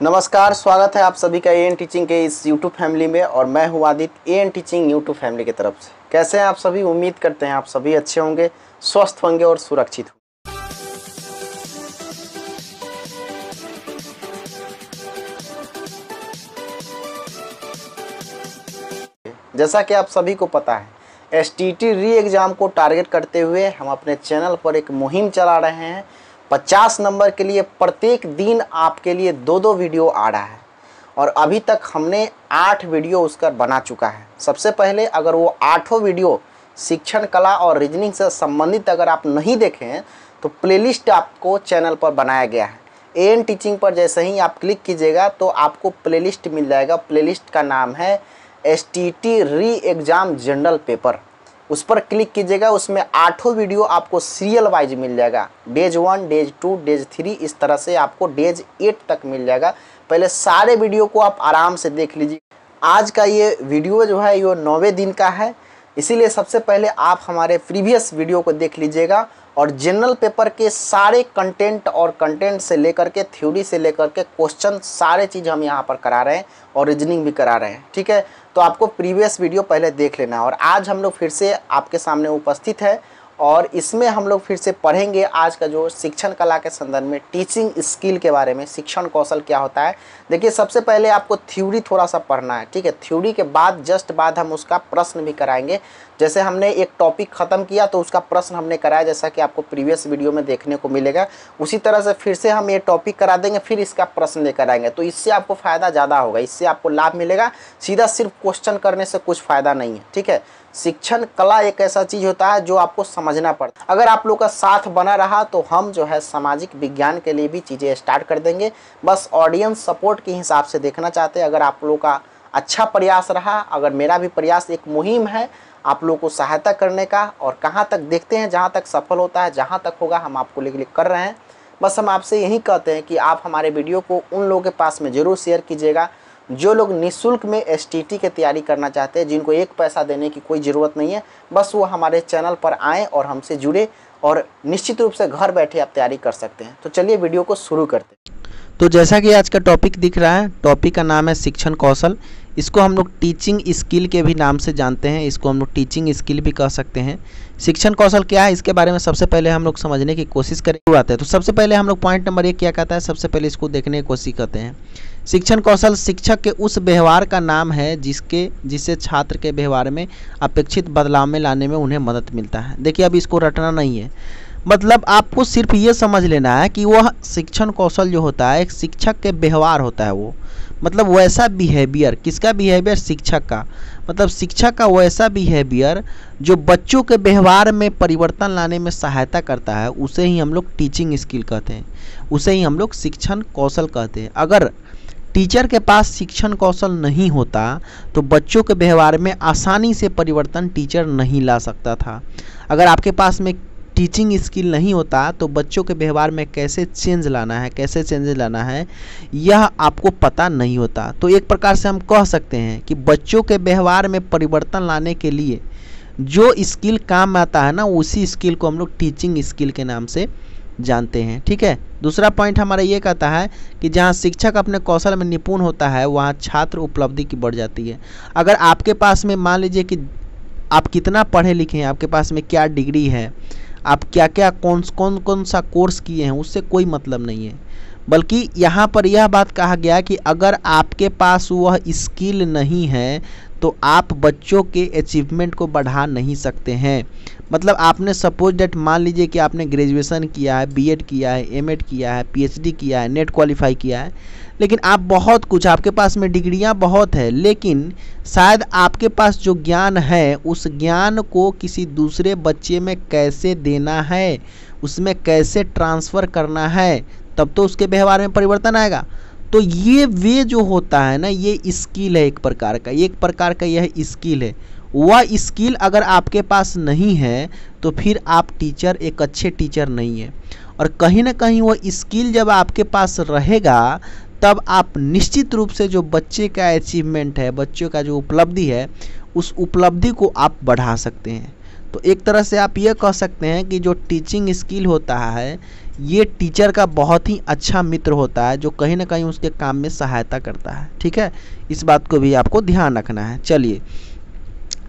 नमस्कार, स्वागत है आप सभी का एएन टीचिंग के इस यूट्यूब फैमिली में। और मैं हूं Aditya, A N teaching YouTube family की तरफ से। कैसे हैं आप सभी? उम्मीद करते हैं आप सभी अच्छे होंगे, स्वस्थ होंगे और सुरक्षित होंगे। जैसा कि आप सभी को पता है, एसटीटी री एग्ज़ाम को टारगेट करते हुए हम अपने चैनल पर एक मुहिम चला रहे हैं। 50 नंबर के लिए प्रत्येक दिन आपके लिए 2-2 वीडियो आ रहा है और अभी तक हमने 8 वीडियो उसका बना चुका है। सबसे पहले अगर वो 8 वीडियो शिक्षण कला और रीजनिंग से संबंधित अगर आप नहीं देखें हैं तो प्लेलिस्ट आपको चैनल पर बनाया गया है। एएन टीचिंग पर जैसे ही आप क्लिक कीजिएगा तो आपको प्लेलिस्ट मिल जाएगा। प्लेलिस्ट का नाम है एसटीटी री एग्ज़ाम जनरल पेपर। उस पर क्लिक कीजिएगा, उसमें 8 वीडियो आपको सीरियल वाइज मिल जाएगा। डेज 1, डेज 2, डेज 3, इस तरह से आपको डेज 8 तक मिल जाएगा। पहले सारे वीडियो को आप आराम से देख लीजिए। आज का ये वीडियो जो है ये 9वें दिन का है, इसीलिए सबसे पहले आप हमारे प्रीवियस वीडियो को देख लीजिएगा और जनरल पेपर के सारे कंटेंट और कंटेंट से लेकर के थ्योरी से लेकर के क्वेश्चन सारे चीज़ हम यहाँ पर करा रहे हैं और रीजनिंग भी करा रहे हैं। ठीक है, तो आपको प्रीवियस वीडियो पहले देख लेना है। और आज हम लोग फिर से आपके सामने उपस्थित है और इसमें हम लोग फिर से पढ़ेंगे आज का जो शिक्षण कला के संदर्भ में टीचिंग स्किल के बारे में, शिक्षण कौशल क्या होता है। देखिए, सबसे पहले आपको थ्योरी थोड़ा सा पढ़ना है। ठीक है, थ्योरी के बाद जस्ट बाद हम उसका प्रश्न भी कराएंगे। जैसे हमने एक टॉपिक ख़त्म किया तो उसका प्रश्न हमने कराया, जैसा कि आपको प्रीवियस वीडियो में देखने को मिलेगा। उसी तरह से फिर से हम ये टॉपिक करा देंगे, फिर इसका प्रश्न लेकर आएंगे। तो इससे आपको फ़ायदा ज़्यादा होगा, इससे आपको लाभ मिलेगा। सीधा सिर्फ क्वेश्चन करने से कुछ फ़ायदा नहीं है। ठीक है, शिक्षण कला एक ऐसा चीज़ होता है जो आपको समझना पड़ता है। अगर आप लोग का साथ बना रहा तो हम जो है सामाजिक विज्ञान के लिए भी चीज़ें स्टार्ट कर देंगे। बस ऑडियंस सपोर्ट के हिसाब से देखना चाहते हैं। अगर आप लोग का अच्छा प्रयास रहा, अगर मेरा भी प्रयास, एक मुहिम है आप लोगों को सहायता करने का, और कहाँ तक देखते हैं, जहाँ तक सफल होता है, जहाँ तक होगा हम आपको लिए कर रहे हैं। बस हम आपसे यही कहते हैं कि आप हमारे वीडियो को उन लोगों के पास में ज़रूर शेयर कीजिएगा जो लोग निःशुल्क में एसटीटी की तैयारी करना चाहते हैं, जिनको एक पैसा देने की कोई ज़रूरत नहीं है। बस वो हमारे चैनल पर आएँ और हमसे जुड़े और निश्चित रूप से घर बैठे आप तैयारी कर सकते हैं। तो चलिए वीडियो को शुरू करते हैं। तो जैसा कि आज का टॉपिक दिख रहा है, टॉपिक का नाम है शिक्षण कौशल। इसको हम लोग टीचिंग स्किल के भी नाम से जानते हैं, इसको हम लोग टीचिंग स्किल भी कह सकते हैं। शिक्षण कौशल क्या है, इसके बारे में सबसे पहले हम लोग समझने की कोशिश करेंगे। तो सबसे पहले हम लोग पॉइंट नंबर 1 क्या कहता है, सबसे पहले इसको देखने की कोशिश करते हैं। शिक्षण कौशल शिक्षक के उस व्यवहार का नाम है जिससे छात्र के व्यवहार में अपेक्षित बदलाव में लाने में उन्हें मदद मिलता है। देखिए, अब इसको रटना नहीं है, मतलब आपको सिर्फ ये समझ लेना है कि वह शिक्षण कौशल जो होता है एक शिक्षक के व्यवहार होता है। वो मतलब वैसा बिहेवियर, किसका बिहेवियर? शिक्षक का। मतलब शिक्षक का वैसा बिहेवियर जो बच्चों के व्यवहार में परिवर्तन लाने में सहायता करता है, उसे ही हम लोग टीचिंग स्किल कहते हैं, उसे ही हम लोग शिक्षण कौशल कहते हैं। अगर टीचर के पास शिक्षण कौशल नहीं होता तो बच्चों के व्यवहार में आसानी से परिवर्तन टीचर नहीं ला सकता था। अगर आपके पास में टीचिंग स्किल नहीं होता तो बच्चों के व्यवहार में कैसे चेंज लाना है, यह आपको पता नहीं होता। तो एक प्रकार से हम कह सकते हैं कि बच्चों के व्यवहार में परिवर्तन लाने के लिए जो स्किल काम में आता है ना, उसी स्किल को हम लोग टीचिंग स्किल के नाम से जानते हैं। ठीक है, दूसरा पॉइंट हमारा ये कहता है कि जहाँ शिक्षक अपने कौशल में निपुण होता है वहाँ छात्र उपलब्धि की बढ़ जाती है। अगर आपके पास में मान लीजिए कि आप कितना पढ़े लिखे हैं, आपके पास में क्या डिग्री है, आप क्या क्या कौन सा कोर्स किए हैं, उससे कोई मतलब नहीं है। बल्कि यहाँ पर यह बात कहा गया कि अगर आपके पास वह स्किल नहीं है तो आप बच्चों के अचीवमेंट को बढ़ा नहीं सकते हैं। मतलब आपने सपोज डेट मान लीजिए कि आपने ग्रेजुएशन किया है, बीएड किया है, एमएड किया है, पीएचडी किया है, नेट क्वालिफाई किया है, लेकिन आप बहुत कुछ, आपके पास में डिग्रियां बहुत है, लेकिन शायद आपके पास जो ज्ञान है उस ज्ञान को किसी दूसरे बच्चे में कैसे देना है, उसमें कैसे ट्रांसफ़र करना है, तब तो उसके व्यवहार में परिवर्तन आएगा। तो ये वे जो होता है ना, ये स्किल है एक प्रकार का यह स्किल है। वह स्किल अगर आपके पास नहीं है तो फिर आप टीचर, एक अच्छे टीचर नहीं है। और कहीं ना कहीं वह स्किल जब आपके पास रहेगा तब आप निश्चित रूप से जो बच्चे का अचीवमेंट है, बच्चों का जो उपलब्धि है, उस उपलब्धि को आप बढ़ा सकते हैं। तो एक तरह से आप ये कह सकते हैं कि जो टीचिंग स्किल होता है ये टीचर का बहुत ही अच्छा मित्र होता है जो कहीं ना कहीं उसके काम में सहायता करता है। ठीक है, इस बात को भी आपको ध्यान रखना है। चलिए,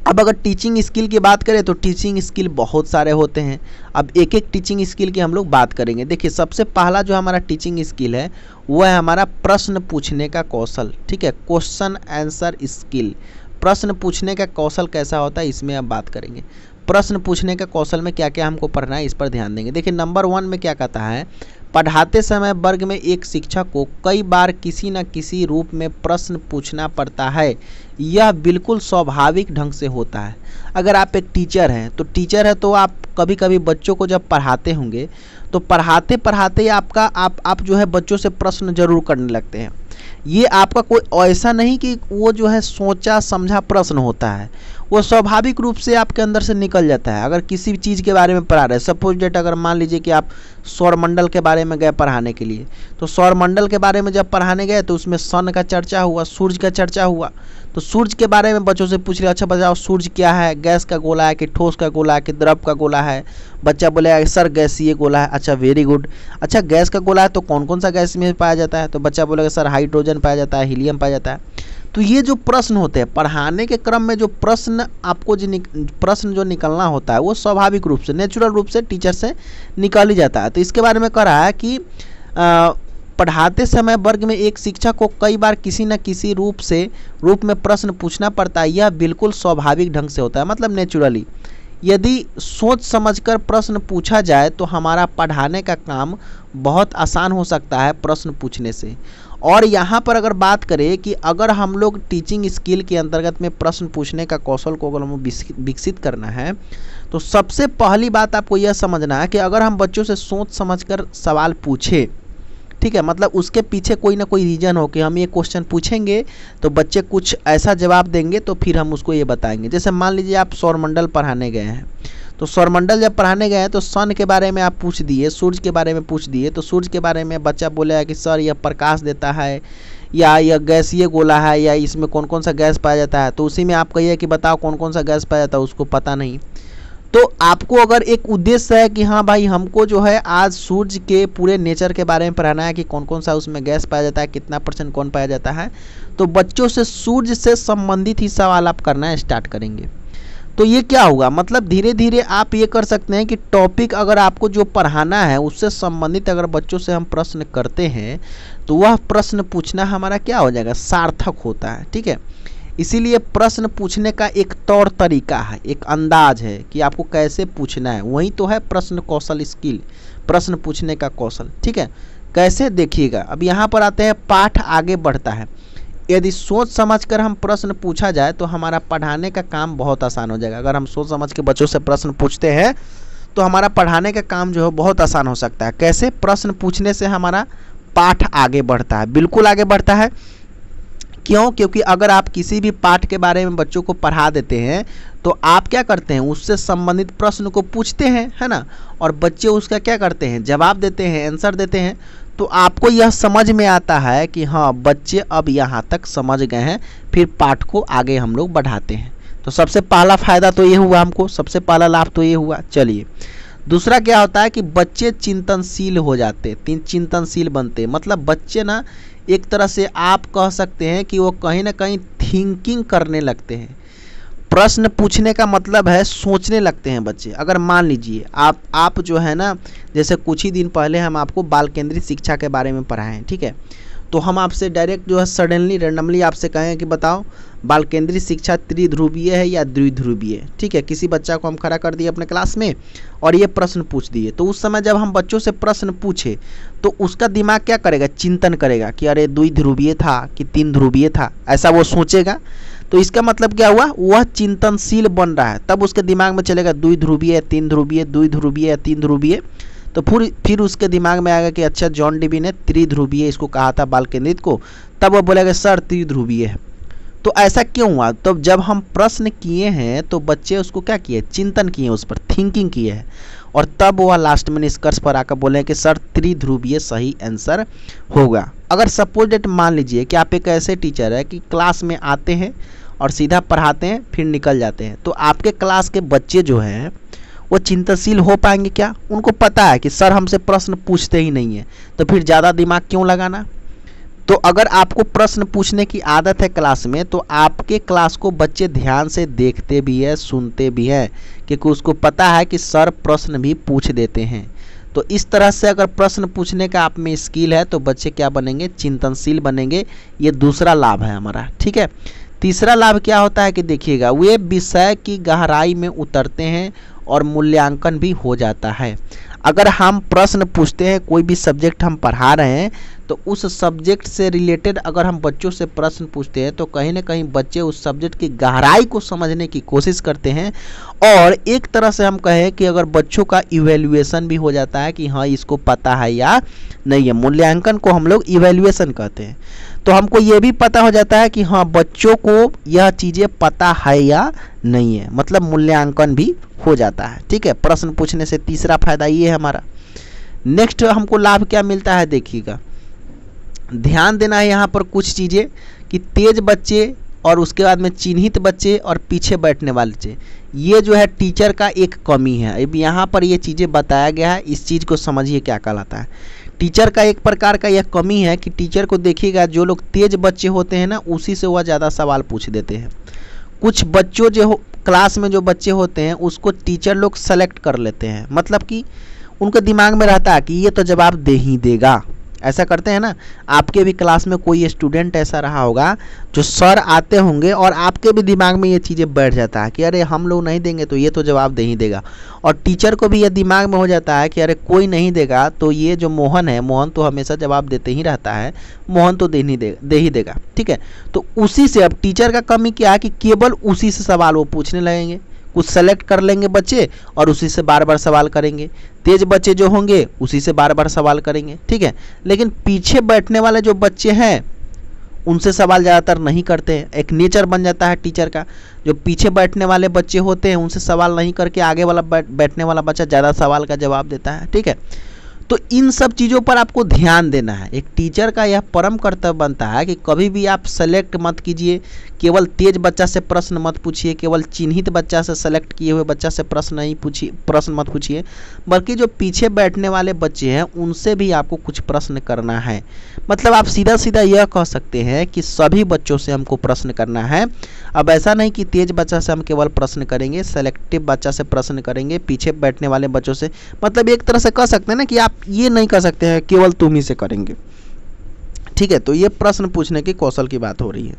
अब अगर टीचिंग स्किल की बात करें तो टीचिंग स्किल बहुत सारे होते हैं। अब एक एक टीचिंग स्किल की हम लोग बात करेंगे। देखिए, सबसे पहला जो हमारा टीचिंग स्किल है वो है हमारा प्रश्न पूछने का कौशल। ठीक है, क्वेश्चन आंसर स्किल। प्रश्न पूछने का कौशल कैसा होता है इसमें अब बात करेंगे। प्रश्न पूछने का कौशल में क्या क्या हमको पढ़ना है इस पर ध्यान देंगे। देखिए, नंबर 1 में क्या कहता है, पढ़ाते समय वर्ग में एक शिक्षक को कई बार किसी न किसी रूप में प्रश्न पूछना पड़ता है। यह बिल्कुल स्वाभाविक ढंग से होता है। अगर आप एक टीचर हैं तो आप कभी कभी बच्चों को जब पढ़ाते होंगे तो पढ़ाते पढ़ाते आप जो है बच्चों से प्रश्न जरूर करने लगते हैं। ये आपका कोई ऐसा नहीं कि वो जो है सोचा समझा प्रश्न होता है, वो स्वाभाविक रूप से आपके अंदर से निकल जाता है। अगर किसी भी चीज़ के बारे में पढ़ा रहे हैं, सपोज डेट अगर मान लीजिए कि आप सौरमंडल के बारे में गए पढ़ाने के लिए, तो सौरमंडल के बारे में जब पढ़ाने गए तो उसमें सन का चर्चा हुआ, सूर्य का चर्चा हुआ। तो सूर्य के बारे में बच्चों से पूछ लिया, अच्छा बताओ सूर्य क्या है, गैस का गोला है कि ठोस का गोला है कि द्रव का गोला है। बच्चा बोलेगा सर गैसीय गोला है। अच्छा, वेरी गुड। अच्छा, गैस का गोला है तो कौन कौन सा गैस में पाया जाता है? तो बच्चा बोलेगा सर हाइड्रोजन पाया जाता है, हीलियम पाया जाता है। तो ये जो प्रश्न होते हैं पढ़ाने के क्रम में, जो प्रश्न आपको प्रश्न जो निकलना होता है वो स्वाभाविक रूप से, नेचुरल रूप से टीचर से निकाल ही जाता है। तो इसके बारे में कह रहा है कि पढ़ाते समय वर्ग में एक शिक्षक को कई बार किसी न किसी रूप में प्रश्न पूछना पड़ता है। यह बिल्कुल स्वाभाविक ढंग से होता है, मतलब नेचुरली। यदि सोच समझकर प्रश्न पूछा जाए तो हमारा पढ़ाने का काम बहुत आसान हो सकता है प्रश्न पूछने से। और यहाँ पर अगर बात करें कि अगर हम लोग टीचिंग स्किल के अंतर्गत में प्रश्न पूछने का कौशल को अगर हमें विकसित करना है तो सबसे पहली बात आपको यह समझना है कि अगर हम बच्चों से सोच समझकर सवाल पूछे, ठीक है, मतलब उसके पीछे कोई ना कोई रीज़न हो कि हम ये क्वेश्चन पूछेंगे तो बच्चे कुछ ऐसा जवाब देंगे तो फिर हम उसको ये बताएंगे। जैसे मान लीजिए आप सौरमंडल पढ़ाने गए हैं, तो सौरमंडल जब पढ़ाने गए हैं तो सन के बारे में आप पूछ दिए, सूर्य के बारे में पूछ दिए, तो सूर्य के बारे में बच्चा बोलेगा कि सर यह प्रकाश देता है या यह गैसीय गोला है या इसमें कौन कौन सा गैस पाया जाता है। तो उसी में आप कहिए कि बताओ कौन कौन सा गैस पाया जाता है, उसको पता नहीं। तो आपको अगर एक उद्देश्य है कि हाँ भाई हमको जो है आज सूर्य के पूरे नेचर के बारे में पढ़ाना है कि कौन कौन सा उसमें गैस पाया जाता है, कितना % कौन पाया जाता है, तो बच्चों से सूर्य से संबंधित ही सवाल आप करना स्टार्ट करेंगे। तो ये क्या होगा, मतलब धीरे धीरे आप ये कर सकते हैं कि टॉपिक अगर आपको जो पढ़ाना है उससे संबंधित अगर बच्चों से हम प्रश्न करते हैं तो वह प्रश्न पूछना हमारा क्या हो जाएगा, सार्थक होता है। ठीक है, इसीलिए प्रश्न पूछने का एक तौर तरीका है, एक अंदाज है कि आपको कैसे पूछना है, वही तो है प्रश्न कौशल स्किल, प्रश्न पूछने का कौशल। ठीक है, कैसे देखिएगा, अब यहाँ पर आते हैं पाठ आगे बढ़ता है। यदि सोच समझकर हम प्रश्न पूछा जाए तो हमारा पढ़ाने का काम बहुत आसान हो जाएगा। अगर हम सोच समझ के बच्चों से प्रश्न पूछते हैं तो हमारा पढ़ाने का काम जो है बहुत आसान हो सकता है। कैसे? प्रश्न पूछने से हमारा पाठ आगे बढ़ता है, बिल्कुल आगे बढ़ता है। क्यों? क्योंकि अगर आप किसी भी पाठ के बारे में बच्चों को पढ़ा देते हैं तो आप क्या करते हैं, उससे संबंधित प्रश्न को पूछते हैं, है ना, और बच्चे उसका क्या करते हैं, जवाब देते हैं, आंसर देते हैं। तो आपको यह समझ में आता है कि हाँ बच्चे अब यहाँ तक समझ गए हैं, फिर पाठ को आगे हम लोग बढ़ाते हैं। तो सबसे पहला फ़ायदा तो ये हुआ, हमको सबसे पहला लाभ तो ये हुआ। चलिए, दूसरा क्या होता है कि बच्चे चिंतनशील हो जाते, चिंतनशील बनते, मतलब बच्चे ना एक तरह से आप कह सकते हैं कि वो कहीं ना कहीं थिंकिंग करने लगते हैं। प्रश्न पूछने का मतलब है सोचने लगते हैं बच्चे। अगर मान लीजिए आप जो है ना, जैसे कुछ ही दिन पहले हम आपको बाल केंद्रित शिक्षा के बारे में पढ़ाए हैं, ठीक है, तो हम आपसे डायरेक्ट जो है सडनली रैंडमली आपसे कहें कि बताओ बाल केंद्रित शिक्षा त्रिध्रुवीय है या द्विध्रुवीय। ठीक है, किसी बच्चा को हम खड़ा कर दिए अपने क्लास में और ये प्रश्न पूछ दिए, तो उस समय जब हम बच्चों से प्रश्न पूछे तो उसका दिमाग क्या करेगा, चिंतन करेगा कि अरे द्विध्रुवीय था कि तीन ध्रुवीय था, ऐसा वो सोचेगा। तो इसका मतलब क्या हुआ, वह चिंतनशील बन रहा है, तब उसके दिमाग में चलेगा द्विध्रुवीय, तीन ध्रुवीय, द्विध्रुवीय या तीन ध्रुवीय। तो फिर उसके दिमाग में आएगा कि अच्छा जॉन डीवी ने त्रिध्रुवीय इसको कहा था बाल केंद्रित को, तब वो बोलेगा सर त्रिध्रुवीय है। तो ऐसा क्यों हुआ, तो जब हम प्रश्न किए हैं तो बच्चे उसको क्या किए, चिंतन किए, उस पर थिंकिंग किए है, और तब वह लास्ट में निष्कर्ष पर आकर बोले कि सर त्रिध्रुवीय सही आंसर होगा। अगर सपोज डेट मान लीजिए कि आप एक ऐसे टीचर है कि क्लास में आते हैं और सीधा पढ़ाते हैं फिर निकल जाते हैं, तो आपके क्लास के बच्चे जो हैं वो चिंतनशील हो पाएंगे क्या? उनको पता है कि सर हमसे प्रश्न पूछते ही नहीं है, तो फिर ज़्यादा दिमाग क्यों लगाना। तो अगर आपको प्रश्न पूछने की आदत है क्लास में, तो आपके क्लास को बच्चे ध्यान से देखते भी है, सुनते भी हैं, क्योंकि उसको पता है कि सर प्रश्न भी पूछ देते हैं। तो इस तरह से अगर प्रश्न पूछने का आप में स्किल है तो बच्चे क्या बनेंगे? चिंतनशील बनेंगे। ये दूसरा लाभ है हमारा, ठीक है। तीसरा लाभ क्या होता है कि देखिएगा, वे विषय की गहराई में उतरते हैं और मूल्यांकन भी हो जाता है। अगर हम प्रश्न पूछते हैं, कोई भी सब्जेक्ट हम पढ़ा रहे हैं, तो उस सब्जेक्ट से रिलेटेड अगर हम बच्चों से प्रश्न पूछते हैं तो कहीं ना कहीं बच्चे उस सब्जेक्ट की गहराई को समझने की कोशिश करते हैं। और एक तरह से हम कहें कि अगर बच्चों का इवैल्यूएशन भी हो जाता है कि हाँ इसको पता है या नहीं है। मूल्यांकन को हम लोग इवैल्यूएशन कहते हैं। तो हमको ये भी पता हो जाता है कि हाँ बच्चों को यह चीज़ें पता है या नहीं है, मतलब मूल्यांकन भी हो जाता है, ठीक है। प्रश्न पूछने से तीसरा फायदा ये है हमारा। नेक्स्ट हमको लाभ क्या मिलता है, देखिएगा, ध्यान देना है यहाँ पर कुछ चीज़ें कि तेज बच्चे और उसके बाद में चिन्हित बच्चे और पीछे बैठने वाले बच्चे, ये जो है टीचर का एक कमी है। अब यहाँ पर ये चीज़ें बताया गया है, इस चीज़ को समझिए क्या कहलाता है। टीचर का एक प्रकार का यह कमी है कि टीचर को देखिएगा, जो लोग तेज बच्चे होते हैं ना, उसी से वह ज़्यादा सवाल पूछ देते हैं। कुछ बच्चों जो क्लास में जो बच्चे होते हैं उसको टीचर लोग सेलेक्ट कर लेते हैं, मतलब कि उनके दिमाग में रहता है कि ये तो जवाब दे ही देगा, ऐसा करते हैं ना। आपके भी क्लास में कोई स्टूडेंट ऐसा रहा होगा जो सर आते होंगे और आपके भी दिमाग में ये चीज़ें बैठ जाता है कि अरे हम लोग नहीं देंगे तो ये तो जवाब दे ही देगा। और टीचर को भी ये दिमाग में हो जाता है कि अरे कोई नहीं देगा तो ये जो मोहन है, मोहन तो हमेशा जवाब देते ही रहता है, मोहन तो दे ही देगा, ठीक है। तो उसी से अब टीचर का कमी क्या है कि केवल उसी से सवाल वो पूछने लगेंगे। कुछ सेलेक्ट कर लेंगे बच्चे और उसी से बार बार सवाल करेंगे। तेज बच्चे जो होंगे उसी से बार बार सवाल करेंगे, ठीक है। लेकिन पीछे बैठने वाले जो बच्चे हैं उनसे सवाल ज़्यादातर नहीं करते हैं। एक नेचर बन जाता है टीचर का, जो पीछे बैठने वाले बच्चे होते हैं उनसे सवाल नहीं करके आगे वाला बैठने वाला बच्चा ज़्यादा सवाल का जवाब देता है, ठीक है। तो इन सब चीज़ों पर आपको ध्यान देना है। एक टीचर का यह परम कर्तव्य बनता है कि कभी भी आप सेलेक्ट मत कीजिए, केवल तेज बच्चा से प्रश्न मत पूछिए, केवल चिन्हित बच्चा से सेलेक्ट किए हुए बच्चा से प्रश्न मत पूछिए, बल्कि जो पीछे बैठने वाले बच्चे हैं उनसे भी आपको कुछ प्रश्न करना है। मतलब आप सीधा सीधा यह कह सकते हैं कि सभी बच्चों से हमको प्रश्न करना है। अब ऐसा नहीं कि तेज बच्चा से हम केवल प्रश्न करेंगे, सेलेक्टिव बच्चा से प्रश्न करेंगे, पीछे बैठने वाले बच्चों से, मतलब एक तरह से कह सकते हैं ना कि आप ये नहीं कर सकते हैं केवल तुम ही से करेंगे, ठीक है। तो ये प्रश्न पूछने की कौशल की बात हो रही है।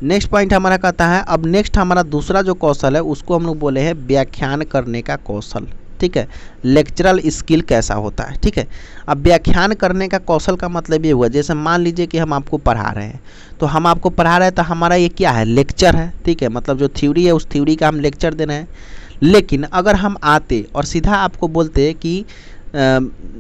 नेक्स्ट पॉइंट हमारा कहता है, अब नेक्स्ट हमारा दूसरा जो कौशल है उसको हम लोग बोले हैं व्याख्यान करने का कौशल, ठीक है। लेक्चरल स्किल कैसा होता है, ठीक है। अब व्याख्यान करने का कौशल का मतलब ये हुआ, जैसे मान लीजिए कि हम आपको पढ़ा रहे हैं, तो हम आपको पढ़ा रहे हैं तो हमारा ये क्या है, लेक्चर है, ठीक है। मतलब जो थ्योरी है उस थ्योरी का हम लेक्चर दे रहे हैं। लेकिन अगर हम आते और सीधा आपको बोलते कि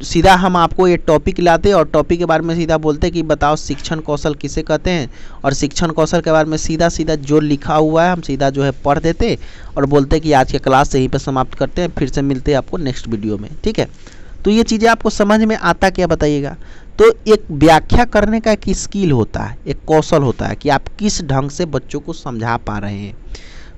सीधा हम आपको ये टॉपिक लाते और टॉपिक के बारे में सीधा बोलते कि बताओ शिक्षण कौशल किसे कहते हैं, और शिक्षण कौशल के बारे में सीधा सीधा जो लिखा हुआ है हम सीधा जो है पढ़ देते और बोलते कि आज के क्लास यहीं पर समाप्त करते हैं, फिर से मिलते हैं आपको नेक्स्ट वीडियो में, ठीक है। तो ये चीज़ें आपको समझ में आता क्या, बताइएगा। तो एक व्याख्या करने का एक स्किल होता है, एक कौशल होता है कि आप किस ढंग से बच्चों को समझा पा रहे हैं,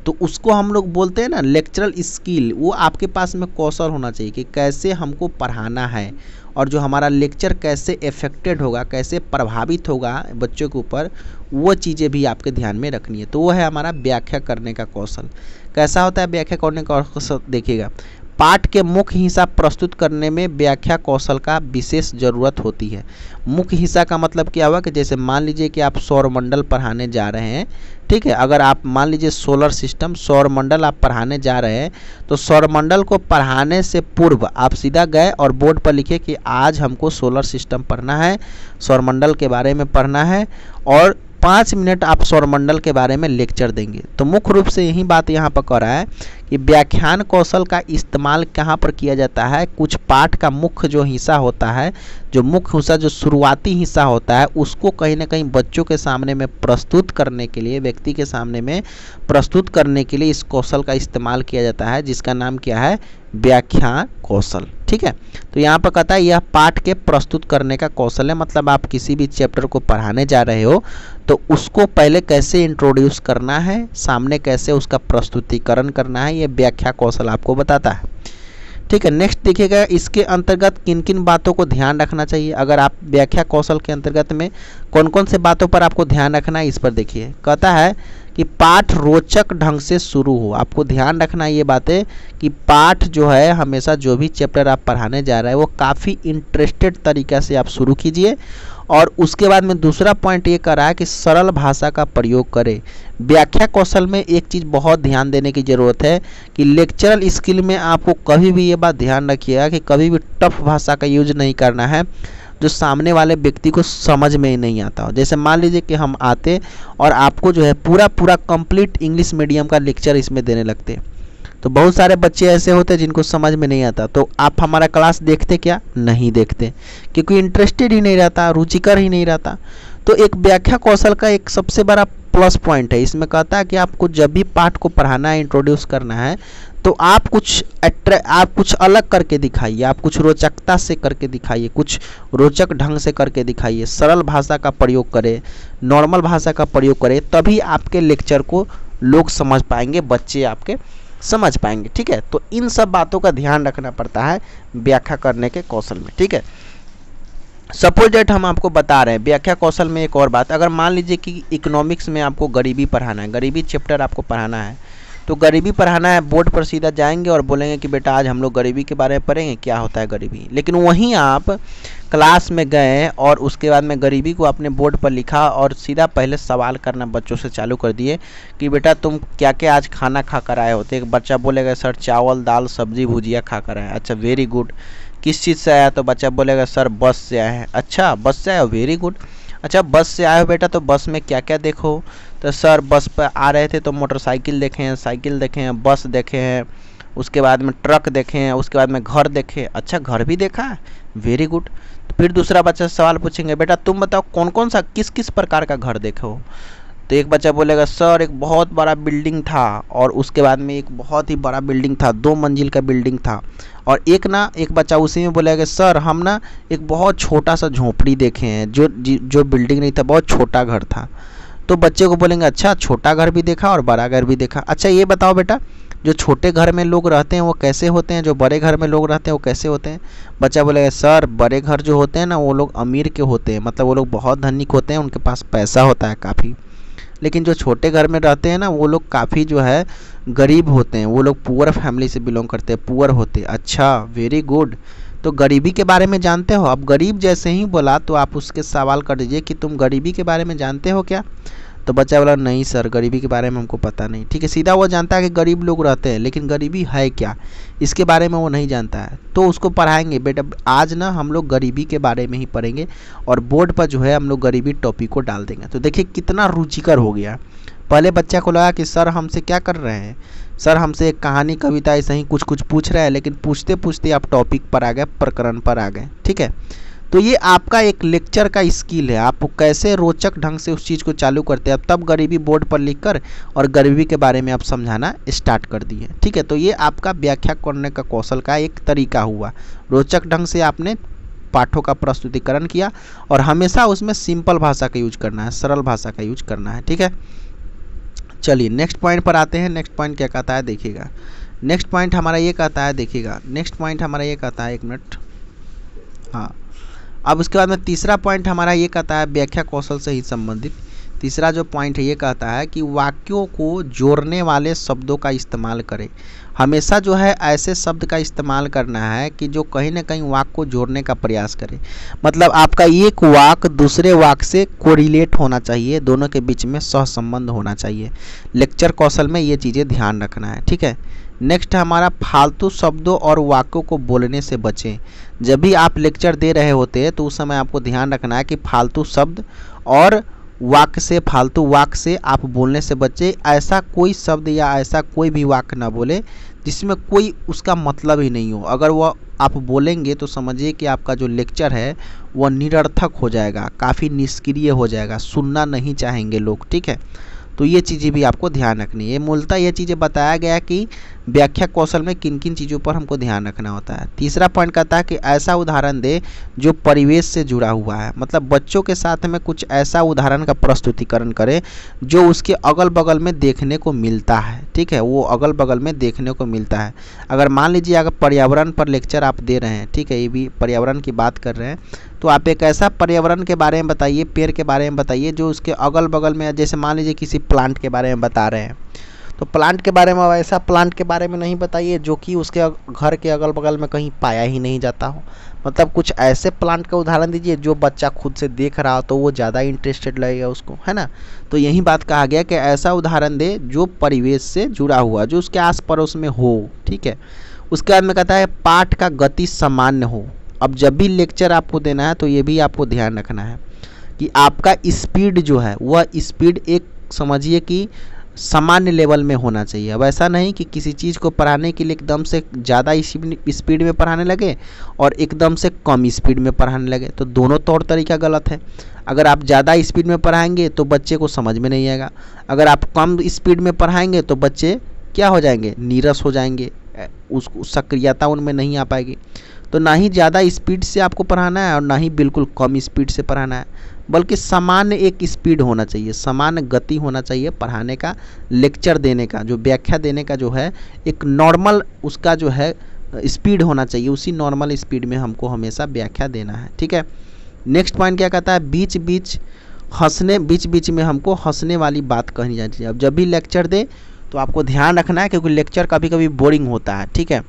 तो उसको हम लोग बोलते हैं ना लेक्चरल स्किल। वो आपके पास में कौशल होना चाहिए कि कैसे हमको पढ़ाना है और जो हमारा लेक्चर कैसे इफेक्टेड होगा, कैसे प्रभावित होगा बच्चों के ऊपर, वो चीज़ें भी आपके ध्यान में रखनी है। तो वो है हमारा व्याख्या करने का कौशल। कैसा होता है व्याख्या करने का कौशल, देखिएगा, पाठ के मुख्य हिस्सा प्रस्तुत करने में व्याख्या कौशल का विशेष ज़रूरत होती है। मुख्य हिस्सा का मतलब क्या हुआ कि जैसे मान लीजिए कि आप सौरमंडल पढ़ाने जा रहे हैं, ठीक है। अगर आप मान लीजिए सोलर सिस्टम सौरमंडल आप पढ़ाने जा रहे हैं, तो सौरमंडल को पढ़ाने से पूर्व आप सीधा गए और बोर्ड पर लिखे कि आज हमको सोलर सिस्टम पढ़ना है, सौरमंडल के बारे में पढ़ना है, और 5 मिनट आप सौरमंडल के बारे में लेक्चर देंगे। तो मुख्य रूप से यही बात यहाँ पर कह रहा है कि व्याख्यान कौशल का इस्तेमाल कहाँ पर किया जाता है। कुछ पाठ का मुख्य जो हिस्सा होता है, जो मुख्य हिस्सा जो शुरुआती हिस्सा होता है, उसको कहीं ना कहीं बच्चों के सामने में प्रस्तुत करने के लिए, व्यक्ति के सामने में प्रस्तुत करने के लिए इस कौशल का इस्तेमाल किया जाता है, जिसका नाम क्या है, व्याख्यान कौशल, ठीक है। तो यहाँ पर कहता है यह पाठ के प्रस्तुत करने का कौशल है। मतलब आप किसी भी चैप्टर को पढ़ाने जा रहे हो तो उसको पहले कैसे इंट्रोड्यूस करना है, सामने कैसे उसका प्रस्तुतिकरण करना है, ये व्याख्या कौशल आपको बताता है। ठीक है। नेक्स्ट देखिएगा, इसके अंतर्गत किन किन बातों को ध्यान रखना चाहिए। अगर आप व्याख्या कौशल के अंतर्गत में कौन कौन से बातों पर आपको ध्यान रखना है, इस पर देखिए। कहता है कि पाठ रोचक ढंग से शुरू हो। आपको ध्यान रखना ये बातें कि पाठ जो है हमेशा जो भी चैप्टर आप पढ़ाने जा रहे हैं वो काफ़ी इंटरेस्टेड तरीक़े से आप शुरू कीजिए। और उसके बाद में दूसरा पॉइंट ये कर रहा है कि सरल भाषा का प्रयोग करें। व्याख्या कौशल में एक चीज़ बहुत ध्यान देने की ज़रूरत है कि लेक्चरल स्किल में आपको कभी भी ये बात ध्यान रखिएगा कि कभी भी टफ भाषा का यूज नहीं करना है जो सामने वाले व्यक्ति को समझ में ही नहीं आता हो। जैसे मान लीजिए कि हम आते और आपको जो है पूरा कंप्लीट इंग्लिश मीडियम का लेक्चर इसमें देने लगते, तो बहुत सारे बच्चे ऐसे होते हैं जिनको समझ में नहीं आता, तो आप हमारा क्लास देखते क्या? नहीं देखते, क्योंकि इंटरेस्टेड ही नहीं रहता, रुचिकर ही नहीं रहता। तो एक व्याख्या कौशल का एक सबसे बड़ा प्लस पॉइंट है, इसमें कहता है कि आपको जब भी पाठ को पढ़ाना है, इंट्रोड्यूस करना है, तो आप कुछ अलग करके दिखाइए, आप कुछ रोचकता से करके दिखाइए, कुछ रोचक ढंग से करके दिखाइए, सरल भाषा का प्रयोग करें, नॉर्मल भाषा का प्रयोग करें, तभी आपके लेक्चर को लोग समझ पाएंगे, बच्चे आपके समझ पाएंगे। ठीक है, तो इन सब बातों का ध्यान रखना पड़ता है व्याख्या करने के कौशल में। ठीक है, सपोज डेट हम आपको बता रहे हैं व्याख्या कौशल में एक और बात, अगर मान लीजिए कि इकोनॉमिक्स में आपको गरीबी पढ़ाना है, गरीबी चैप्टर आपको पढ़ाना है, तो गरीबी पढ़ाना है, बोर्ड पर सीधा जाएंगे और बोलेंगे कि बेटा आज हम लोग गरीबी के बारे में पढ़ेंगे, क्या होता है गरीबी। लेकिन वहीं आप क्लास में गए और उसके बाद में गरीबी को अपने बोर्ड पर लिखा और सीधा पहले सवाल करना बच्चों से चालू कर दिए कि बेटा तुम क्या क्या आज खाना खा कर आए होते। एक बच्चा बोलेगा सर चावल दाल सब्जी भुजिया खा कर आए। अच्छा वेरी गुड। किस चीज़ से आया? तो बच्चा बोलेगा सर बस से आए हैं। अच्छा बस से आए हो, वेरी गुड। अच्छा बस से आए हो बेटा, तो बस में क्या क्या देखो? तो सर बस पर आ रहे थे तो मोटरसाइकिल देखे हैं, साइकिल देखे हैं, बस देखे हैं, उसके बाद में ट्रक देखे हैं, उसके बाद में घर देखे। अच्छा घर भी देखा है, वेरी गुड। तो फिर दूसरा बच्चा सवाल पूछेंगे बेटा तुम बताओ कौन कौन सा किस किस प्रकार का घर देखे हो। तो एक बच्चा बोलेगा सर एक बहुत बड़ा बिल्डिंग था, और उसके बाद में एक बहुत ही बड़ा बिल्डिंग था, 2 मंजिल का बिल्डिंग था। और एक बच्चा उसी में बोलेगा सर हम ना एक बहुत छोटा सा झोपड़ी देखे हैं, जो बिल्डिंग नहीं था, बहुत छोटा घर था। तो बच्चे को बोलेंगे अच्छा छोटा घर भी देखा और बड़ा घर भी देखा। अच्छा ये बताओ बेटा जो छोटे घर में लोग रहते हैं वो कैसे होते हैं, जो बड़े घर में लोग रहते हैं वो कैसे होते हैं। बच्चा बोलेगा सर बड़े घर जो होते हैं ना वो लोग अमीर के होते हैं, मतलब वो लोग बहुत धनिक होते हैं, उनके पास पैसा होता है काफ़ी। लेकिन जो छोटे घर में रहते हैं ना वो लोग काफ़ी जो है गरीब होते हैं, वो लोग पुअर फैमिली से बिलोंग करते हैं, पुअर होते हैं। अच्छा वेरी गुड। तो गरीबी के बारे में जानते हो? अब गरीब जैसे ही बोला तो आप उसके सवाल कर दीजिए कि तुम गरीबी के बारे में जानते हो क्या? तो बच्चा बोला नहीं सर गरीबी के बारे में हमको पता नहीं। ठीक है, सीधा वो जानता है कि गरीब लोग रहते हैं, लेकिन गरीबी है क्या इसके बारे में वो नहीं जानता है। तो उसको पढ़ाएंगे बेटा आज ना हम लोग गरीबी के बारे में ही पढ़ेंगे, और बोर्ड पर जो है हम लोग गरीबी टॉपिक को डाल देंगे। तो देखिए कितना रुचिकर हो गया। पहले बच्चा को लगा कि सर हमसे क्या कर रहे हैं, सर हमसे एक कहानी कविता ऐसे ही कुछ कुछ पूछ रहे हैं, लेकिन पूछते पूछते आप टॉपिक पर आ गए, प्रकरण पर आ गए। ठीक है, तो ये आपका एक लेक्चर का स्किल है, आप कैसे रोचक ढंग से उस चीज़ को चालू करते हैं। अब तब गरीबी बोर्ड पर लिखकर और गरीबी के बारे में आप समझाना स्टार्ट कर दिए। ठीक है, तो ये आपका व्याख्या करने का कौशल का एक तरीका हुआ। रोचक ढंग से आपने पाठों का प्रस्तुतिकरण किया और हमेशा उसमें सिंपल भाषा का यूज करना है, सरल भाषा का यूज करना है। ठीक है, चलिए नेक्स्ट पॉइंट पर आते हैं। नेक्स्ट पॉइंट क्या कहता है देखिएगा। नेक्स्ट पॉइंट हमारा ये कहता है, देखिएगा नेक्स्ट पॉइंट हमारा ये कहता है, एक मिनट, हाँ। अब उसके बाद में तीसरा पॉइंट हमारा ये कहता है व्याख्या कौशल से ही संबंधित तीसरा जो पॉइंट है ये कहता है कि वाक्यों को जोड़ने वाले शब्दों का इस्तेमाल करें। हमेशा जो है ऐसे शब्द का इस्तेमाल करना है कि जो कहीं ना कहीं वाक्य को जोड़ने का प्रयास करे। मतलब आपका एक वाक्य दूसरे वाक्य से कोरिलेट होना चाहिए, दोनों के बीच में सहसंबंध होना चाहिए। लेक्चर कौशल में ये चीज़ें ध्यान रखना है। ठीक है, नेक्स्ट हमारा फालतू शब्दों और वाक्यों को बोलने से बचें। जब भी आप लेक्चर दे रहे होते हैं तो उस समय आपको ध्यान रखना है कि फालतू शब्द और वाक्य से, फालतू वाक्य से आप बोलने से बचें। ऐसा कोई शब्द या ऐसा कोई भी वाक्य ना बोले जिसमें कोई उसका मतलब ही नहीं हो। अगर वह आप बोलेंगे तो समझिए कि आपका जो लेक्चर है वह निरर्थक हो जाएगा, काफ़ी निष्क्रिय हो जाएगा, सुनना नहीं चाहेंगे लोग। ठीक है, तो ये चीज़ें भी आपको ध्यान रखनी है। मूलतः ये चीज़ें बताया गया कि व्याख्या कौशल में किन किन चीज़ों पर हमको ध्यान रखना होता है। तीसरा पॉइंट कहता है कि ऐसा उदाहरण दे जो परिवेश से जुड़ा हुआ है, मतलब बच्चों के साथ में कुछ ऐसा उदाहरण का प्रस्तुतिकरण करे जो उसके अगल बगल में देखने को मिलता है। ठीक है, वो अगल बगल में देखने को मिलता है। अगर मान लीजिए अगर पर्यावरण पर लेक्चर आप दे रहे हैं, ठीक है, ये भी पर्यावरण की बात कर रहे हैं, तो आप एक ऐसा पर्यावरण के बारे में बताइए, पेड़ के बारे में बताइए जो उसके अगल बगल में, जैसे मान लीजिए किसी प्लांट के बारे में बता रहे हैं, तो प्लांट के बारे में ऐसा प्लांट के बारे में नहीं बताइए जो कि उसके घर के अगल बगल में कहीं पाया ही नहीं जाता हो। मतलब कुछ ऐसे प्लांट का उदाहरण दीजिए जो बच्चा खुद से देख रहा हो तो वो ज़्यादा इंटरेस्टेड लगेगा उसको, है ना। तो यही बात कहा गया कि ऐसा उदाहरण दे जो परिवेश से जुड़ा हुआ, जो उसके आस पड़ोस में हो। ठीक है, उसके बाद में कहता है पाठ का गति सामान्य हो। अब जब भी लेक्चर आपको देना है तो ये भी आपको ध्यान रखना है कि आपका स्पीड जो है वह स्पीड एक समझिए कि सामान्य लेवल में होना चाहिए। अब ऐसा नहीं कि किसी चीज़ को पढ़ाने के लिए एकदम से ज़्यादा स्पीड में पढ़ाने लगे और एकदम से कम स्पीड में पढ़ाने लगे, तो दोनों तौर तरीका गलत है। अगर आप ज़्यादा स्पीड में पढ़ाएंगे तो बच्चे को समझ में नहीं आएगा, अगर आप कम स्पीड में पढ़ाएंगे तो बच्चे क्या हो जाएंगे, नीरस हो जाएंगे, उस सक्रियता उनमें नहीं आ पाएगी। तो ना ही ज़्यादा स्पीड से आपको पढ़ाना है और ना ही बिल्कुल कम स्पीड से पढ़ाना है, बल्कि सामान्य एक स्पीड होना चाहिए, सामान्य गति होना चाहिए पढ़ाने का, लेक्चर देने का, जो व्याख्या देने का जो है एक नॉर्मल उसका जो है स्पीड होना चाहिए। उसी नॉर्मल स्पीड में हमको हमेशा व्याख्या देना है। ठीक है, नेक्स्ट पॉइंट क्या कहता है, बीच बीच में हमको हंसने वाली बात कहनी जानी चाहिए। अब जब भी लेक्चर दे तो आपको ध्यान रखना है, क्योंकि लेक्चर कभी कभी बोरिंग होता है। ठीक है,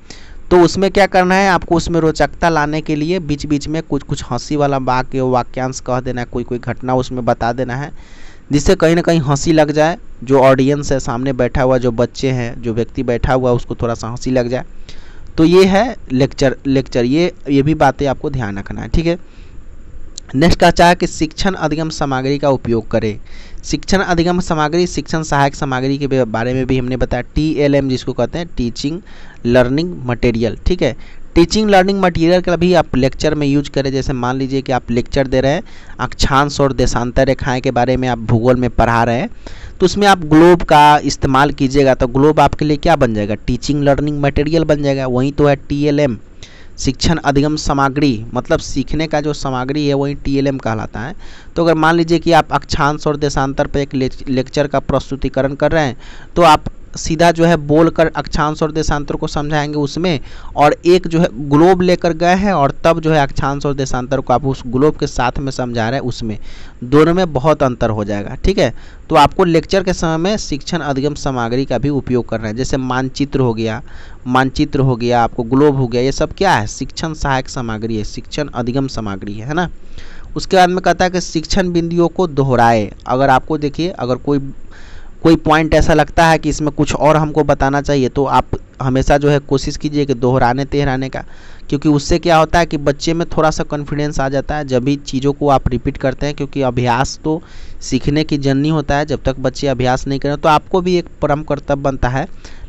तो उसमें क्या करना है, आपको उसमें रोचकता लाने के लिए बीच बीच में कुछ हंसी वाला वाक्यांश कह देना है, कोई घटना उसमें बता देना है, जिससे कहीं ना कहीं हंसी लग जाए। जो ऑडियंस है, सामने बैठा हुआ जो बच्चे हैं, जो व्यक्ति बैठा हुआ, उसको थोड़ा सा हंसी लग जाए। तो ये है लेक्चर ये भी बातें आपको ध्यान रखना है। ठीक है, नेक्स्ट का चाहे कि शिक्षण अधिगम सामग्री का उपयोग करें। शिक्षण अधिगम सामग्री, शिक्षण सहायक सामग्री के बारे में भी हमने बताया, TLM जिसको कहते हैं, टीचिंग लर्निंग मटेरियल। ठीक है, टीचिंग लर्निंग मटेरियल का भी आप लेक्चर में यूज करें। जैसे मान लीजिए कि आप लेक्चर दे रहे हैं, अक्षांश और देशांतर रेखाएं के बारे में आप भूगोल में पढ़ा रहे हैं, तो उसमें आप ग्लोब का इस्तेमाल कीजिएगा, तो ग्लोब आपके लिए क्या बन जाएगा, टीचिंग लर्निंग मटेरियल बन जाएगा। वहीं तो है TLM, शिक्षण अधिगम सामग्री, मतलब सीखने का जो सामग्री है वही TLM कहलाता है। तो अगर मान लीजिए कि आप अक्षांश और देशांतर पर एक लेक्चर का प्रस्तुतिकरण कर रहे हैं, तो आप सीधा जो है बोलकर अक्षांश और देशांतर को समझाएंगे उसमें, और एक जो है ग्लोब लेकर गए हैं और तब जो है अक्षांश और देशांतर को आप उस ग्लोब के साथ में समझा रहे हैं, उसमें दोनों में बहुत अंतर हो जाएगा। ठीक है, तो आपको लेक्चर के समय में शिक्षण अधिगम सामग्री का भी उपयोग करना है। जैसे मानचित्र हो गया, आपको ग्लोब हो गया, ये सब क्या है, शिक्षण सहायक सामग्री है, शिक्षण अधिगम सामग्री है ना। उसके बाद में कहता है कि शिक्षण बिंदुओं को दोहराए। अगर आपको देखिए, अगर कोई पॉइंट ऐसा लगता है कि इसमें कुछ और हमको बताना चाहिए, तो आप हमेशा जो है कोशिश कीजिए कि दोहराने का, क्योंकि उससे क्या होता है कि बच्चे में थोड़ा सा कॉन्फिडेंस आ जाता है जब भी चीज़ों को आप रिपीट करते हैं। क्योंकि अभ्यास तो सीखने की जननी होता है, जब तक बच्चे अभ्यास नहीं करें। तो आपको भी एक परम कर्तव्य बनता है,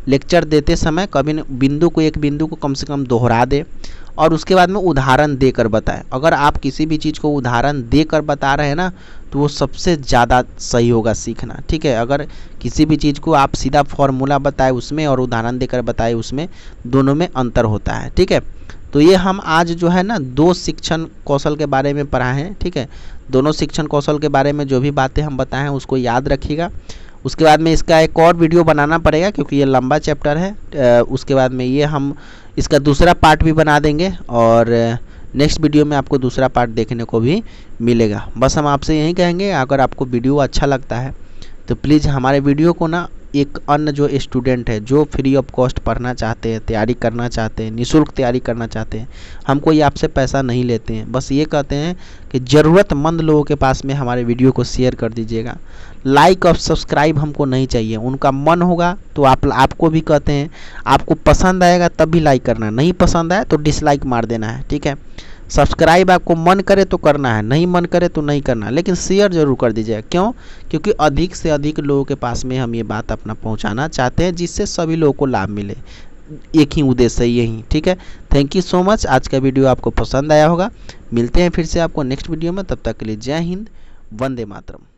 लेक्चर देते समय कभी एक बिंदु को कम से कम दोहरा दे और उसके बाद में उदाहरण देकर बताएं। अगर आप किसी भी चीज़ को उदाहरण देकर बता रहे हैं ना, तो वो सबसे ज़्यादा सही होगा सीखना। ठीक है, अगर किसी भी चीज़ को आप सीधा फॉर्मूला बताएं उसमें और उदाहरण देकर बताएं उसमें, दोनों में अंतर होता है। ठीक है, तो ये हम आज जो है ना 2 शिक्षण कौशल के बारे में पढ़ा है। ठीक है, दोनों शिक्षण कौशल के बारे में जो भी बातें हम बताएं उसको याद रखिएगा। उसके बाद में इसका एक और वीडियो बनाना पड़ेगा, क्योंकि ये लंबा चैप्टर है। उसके बाद में ये हम इसका दूसरा पार्ट भी बना देंगे और नेक्स्ट वीडियो में आपको दूसरा पार्ट देखने को भी मिलेगा। बस हम आपसे यही कहेंगे, अगर आपको वीडियो अच्छा लगता है तो प्लीज़ हमारे वीडियो को ना एक अन्य जो स्टूडेंट है जो फ्री ऑफ कॉस्ट पढ़ना चाहते हैं, तैयारी करना चाहते हैं, निःशुल्क तैयारी करना चाहते हैं, हम कोई आपसे पैसा नहीं लेते हैं, बस ये कहते हैं कि ज़रूरतमंद लोगों के पास में हमारे वीडियो को शेयर कर दीजिएगा। लाइक और सब्सक्राइब हमको नहीं चाहिए, उनका मन होगा तो आपको भी कहते हैं, आपको पसंद आएगा तब भी लाइक करना, नहीं पसंद आए तो डिसलाइक मार देना है। ठीक है, सब्सक्राइब आपको मन करे तो करना है, नहीं मन करे तो नहीं करना, लेकिन शेयर जरूर कर दीजिएगा। क्यों? क्योंकि अधिक से अधिक लोगों के पास में हम ये बात अपना पहुंचाना चाहते हैं, जिससे सभी लोगों को लाभ मिले। एक ही उद्देश्य है यही। ठीक है, थैंक यू सो मच। आज का वीडियो आपको पसंद आया होगा। मिलते हैं फिर से आपको नेक्स्ट वीडियो में, तब तक के लिए जय हिंद, वंदे मातरम।